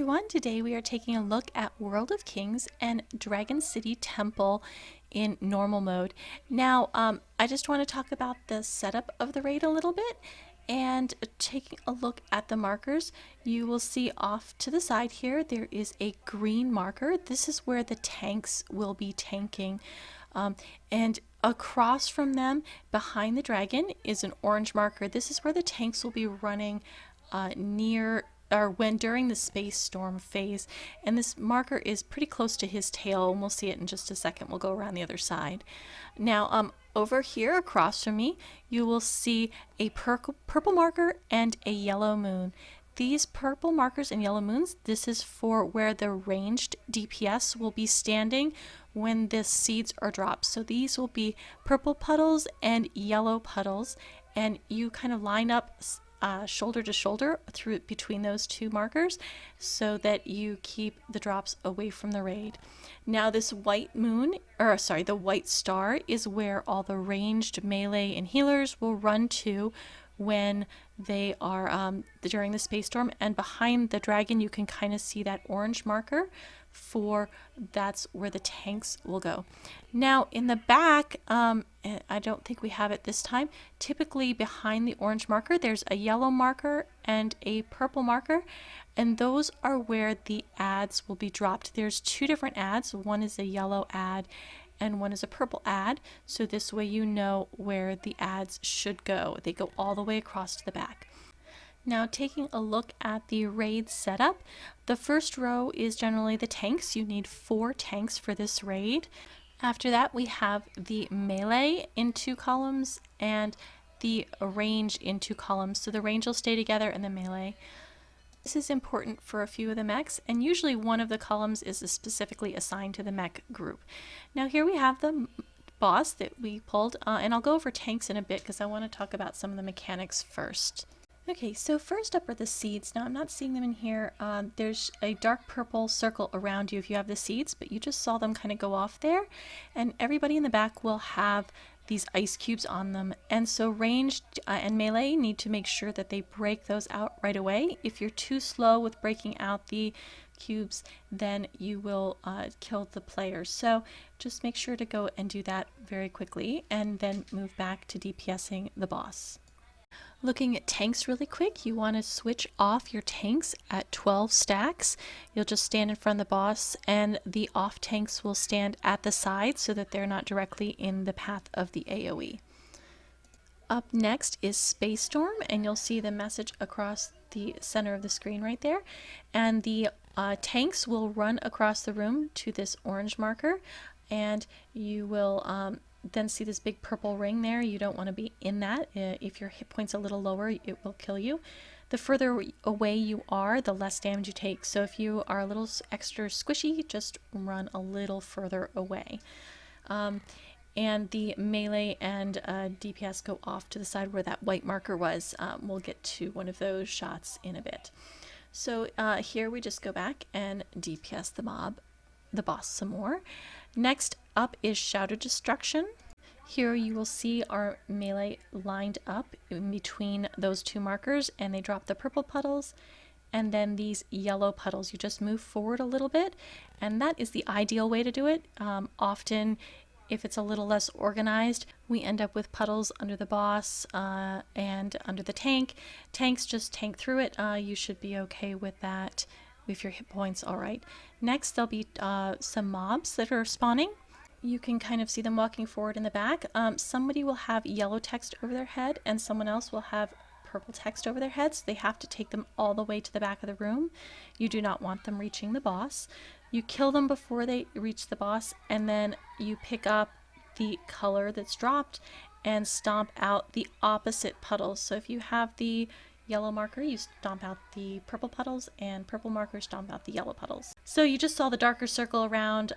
everyone, today we are taking a look at World of Kings and Dragon City Temple in normal mode. Now, I just want to talk about the setup of the raid a little bit and taking a look at the markers. You will see off to the side here, there is a green marker. This is where the tanks will be tanking. And across from them, behind the dragon, is an orange marker. This is where the tanks will be running near or when during the space storm phase, and this marker is pretty close to his tail, and we'll see it in just a second. We'll go around the other side. Now, over here across from me, you will see a purple marker and a yellow moon. These purple markers and yellow moons, this is for where the ranged DPS will be standing when the seeds are dropped. So these will be purple puddles and yellow puddles, and you kind of line up shoulder to shoulder through between those two markers so that you keep the drops away from the raid. Now this white moon, or sorry, the white star is where all the ranged melee and healers will run to when they are during the space storm, and behind the dragon you can kind of see that orange marker for that's where the tanks will go. Now in the back, I don't think we have it this time. Typically behind the orange marker there's a yellow marker and a purple marker, and those are where the ads will be dropped. There's two different ads. One is a yellow ad and one is a purple ad, so this way you know where the ads should go. They go all the way across to the back. Now taking a look at the raid setup, the first row is generally the tanks. You need 4 tanks for this raid. After that we have the melee in 2 columns and the range in 2 columns. So the range will stay together and the melee. This is important for a few of the mechs, and usually one of the columns is specifically assigned to the mech group. Now here we have the boss that we pulled, and I'll go over tanks in a bit because I want to talk about some of the mechanics first. Okay, so first up are the seeds. Now I'm not seeing them in here. There's a dark purple circle around you if you have the seeds, but you just saw them kind of go off there. And everybody in the back will have these ice cubes on them. And so ranged and melee need to make sure that they break those out right away. If you're too slow with breaking out the cubes, then you will kill the players. So just make sure to go and do that very quickly and then move back to DPSing the boss. Looking at tanks really quick, you want to switch off your tanks at 12 stacks. You'll just stand in front of the boss, and the off tanks will stand at the side so that they're not directly in the path of the AoE. Up next is Space Storm, and you'll see the message across the center of the screen right there. And the tanks will run across the room to this orange marker, and you will then see this big purple ring there. You don't want to be in that. If your hit point's a little lower, it will kill you. The further away you are, the less damage you take. So if you are a little extra squishy, just run a little further away. And the melee and DPS go off to the side where that white marker was. We'll get to one of those shots in a bit. So here we just go back and DPS the boss some more. Next up is Shout of Destruction. Here you will see our melee lined up in between those 2 markers, and they drop the purple puddles and then these yellow puddles. You just move forward a little bit, and that is the ideal way to do it. Often if it's a little less organized, we end up with puddles under the boss and under the tank. Tanks just tank through it. You should be okay with that if your hit points all right. Next there'll be some mobs that are spawning. You can kind of see them walking forward in the back. Somebody will have yellow text over their head and someone else will have purple text over their heads. So they have to take them all the way to the back of the room. You do not want them reaching the boss. You kill them before they reach the boss, and then you pick up the color that's dropped and stomp out the opposite puddles. So if you have the yellow marker, you stomp out the purple puddles, and purple marker stomp out the yellow puddles. So you just saw the darker circle around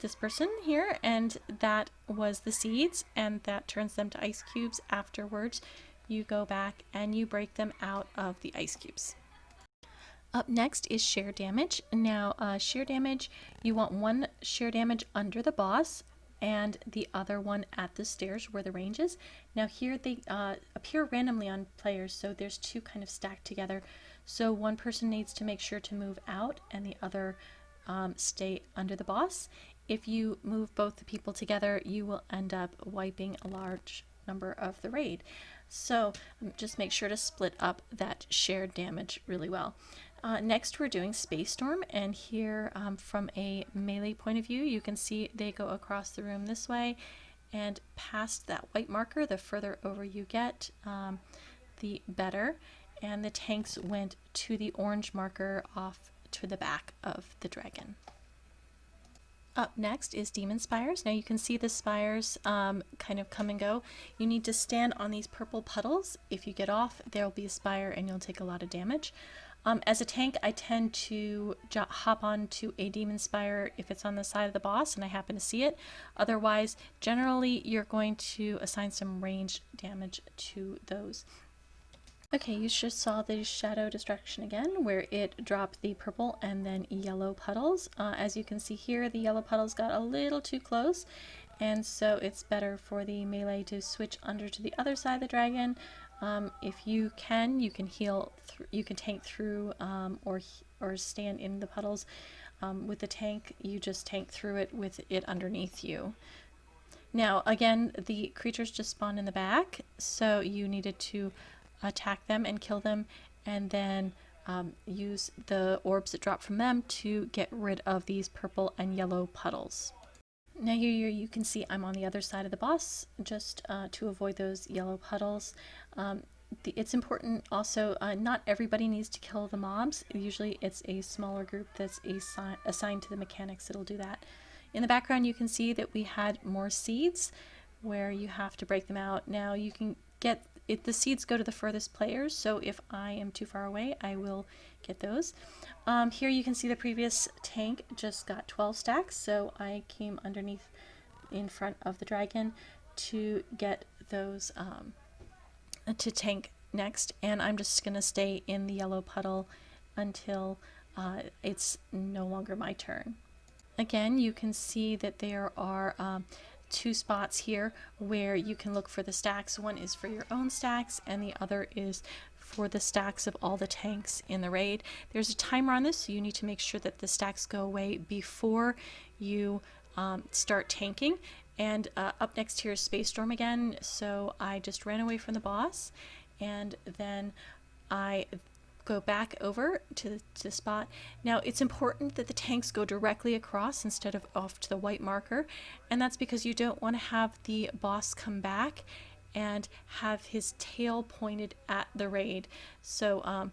this person here, and that was the seeds, and that turns them to ice cubes. Afterwards you go back and you break them out of the ice cubes. Up next is shear damage. Now shear damage, you want 1 shear damage under the boss and the other one at the stairs where the range is. Now here they appear randomly on players, so there's 2 kind of stacked together. So one person needs to make sure to move out and the other stay under the boss. If you move both the people together, you will end up wiping a large number of the raid. So just make sure to split up that shared damage really well. Next, we're doing Space Storm, and here from a melee point of view, you can see they go across the room this way, and past that white marker, the further over you get, the better. And the tanks went to the orange marker off to the back of the dragon. Up next is Demon Spires. Now you can see the spires kind of come and go. You need to stand on these purple puddles. If you get off, there will be a spire and you'll take a lot of damage. As a tank, I tend to hop onto a Demon Spire if it's on the side of the boss and I happen to see it. Otherwise, generally, you're going to assign some range damage to those. Okay, you just saw the shadow distraction again, where it dropped the purple and then yellow puddles. As you can see here, the yellow puddles got a little too close, and so it's better for the melee to switch under to the other side of the dragon. If you can heal, you can tank through or stand in the puddles. With the tank, you just tank through it with it underneath you. Now, again, the creatures just spawned in the back, so you needed to attack them and kill them, and then use the orbs that drop from them to get rid of these purple and yellow puddles. Now here you can see I'm on the other side of the boss, just to avoid those yellow puddles. It's important also, not everybody needs to kill the mobs. Usually it's a smaller group that's assigned to the mechanics that'll do that. In the background you can see that we had more seeds where you have to break them out. Now you can get the seeds go to the furthest players, so if I am too far away, I will get those. Here you can see the previous tank just got 12 stacks, so I came underneath in front of the dragon to get those to tank next, and I'm just going to stay in the yellow puddle until it's no longer my turn. Again, you can see that there are two spots here where you can look for the stacks. One is for your own stacks and the other is for the stacks of all the tanks in the raid. There's a timer on this, so you need to make sure that the stacks go away before you start tanking. And up next here is Space Storm again, so I just ran away from the boss and then I go back over to the spot. Now it's important that the tanks go directly across instead of off to the white marker, and that's because you don't want to have the boss come back and have his tail pointed at the raid. So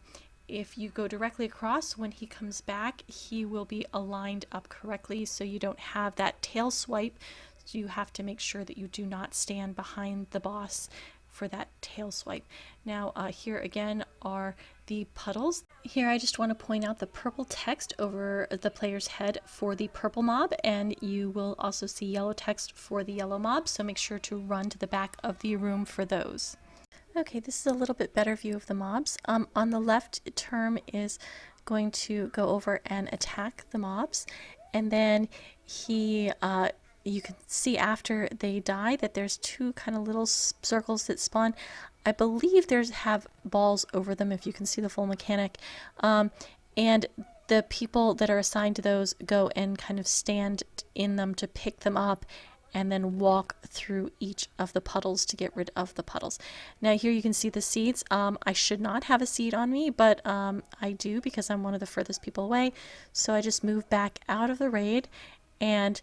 if you go directly across, when he comes back, he will be aligned up correctly so you don't have that tail swipe. So you have to make sure that you do not stand behind the boss for that tail swipe. Now here again are the puddles. Here I just want to point out the purple text over the player's head for the purple mob, and you will also see yellow text for the yellow mob, so make sure to run to the back of the room for those. Okay, this is a little bit better view of the mobs. On the left term is going to go over and attack the mobs, and then you can see after they die that there's two kind of little circles that spawn. I believe there's have balls over them if you can see the full mechanic. And the people that are assigned to those go and kind of stand in them to pick them up and then walk through each of the puddles to get rid of the puddles. Now here you can see the seeds. I should not have a seed on me, but I do because I'm one of the furthest people away. So I just move back out of the raid, and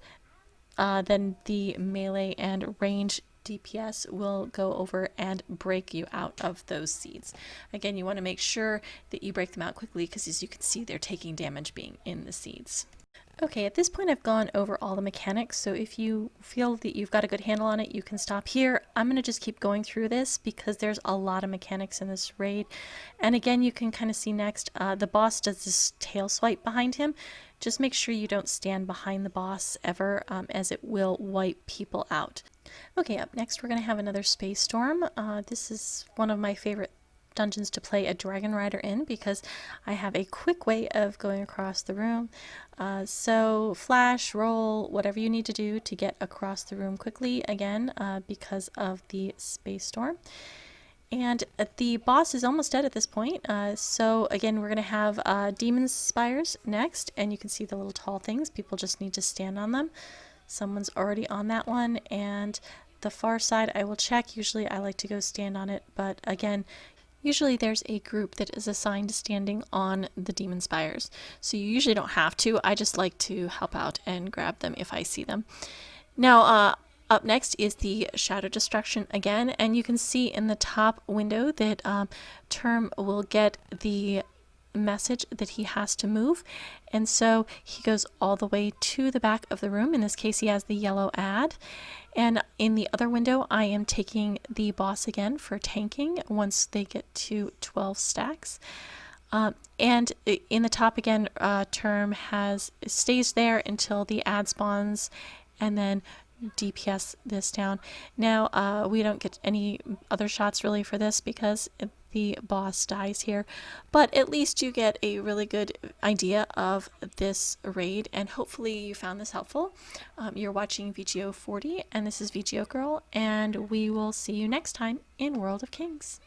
then the melee and range DPS will go over and break you out of those seeds. Again, you want to make sure that you break them out quickly because, as you can see, they're taking damage being in the seeds. Okay, at this point I've gone over all the mechanics, so if you feel that you've got a good handle on it, you can stop here. I'm going to just keep going through this because there's a lot of mechanics in this raid. And again, you can kind of see next, the boss does this tail swipe behind him. Just make sure you don't stand behind the boss ever, as it will wipe people out. Okay, up next we're going to have another Space Storm. This is one of my favorite dungeons to play a dragon rider in because I have a quick way of going across the room. So flash, roll, whatever you need to do to get across the room quickly, again, because of the Space Storm. And the boss is almost dead at this point. So again, we're going to have demon spires next, and you can see the little tall things. People just need to stand on them. Someone's already on that one, and the far side I will check. Usually I like to go stand on it, but again, usually there's a group that is assigned to standing on the demon spires. So you usually don't have to. I just like to help out and grab them if I see them. Now, up next is the shadow destruction again, and you can see in the top window that Term will get the message that he has to move, and so he goes all the way to the back of the room. In this case, he has the yellow ad, and in the other window I am taking the boss again for tanking once they get to 12 stacks. And in the top again, Term stays there until the ad spawns, and then DPS this down. Now we don't get any other shots really for this because the boss dies here, but at least you get a really good idea of this raid, and hopefully you found this helpful. You're watching VGO 40, and this is VGO Girl, and we will see you next time in World of Kings.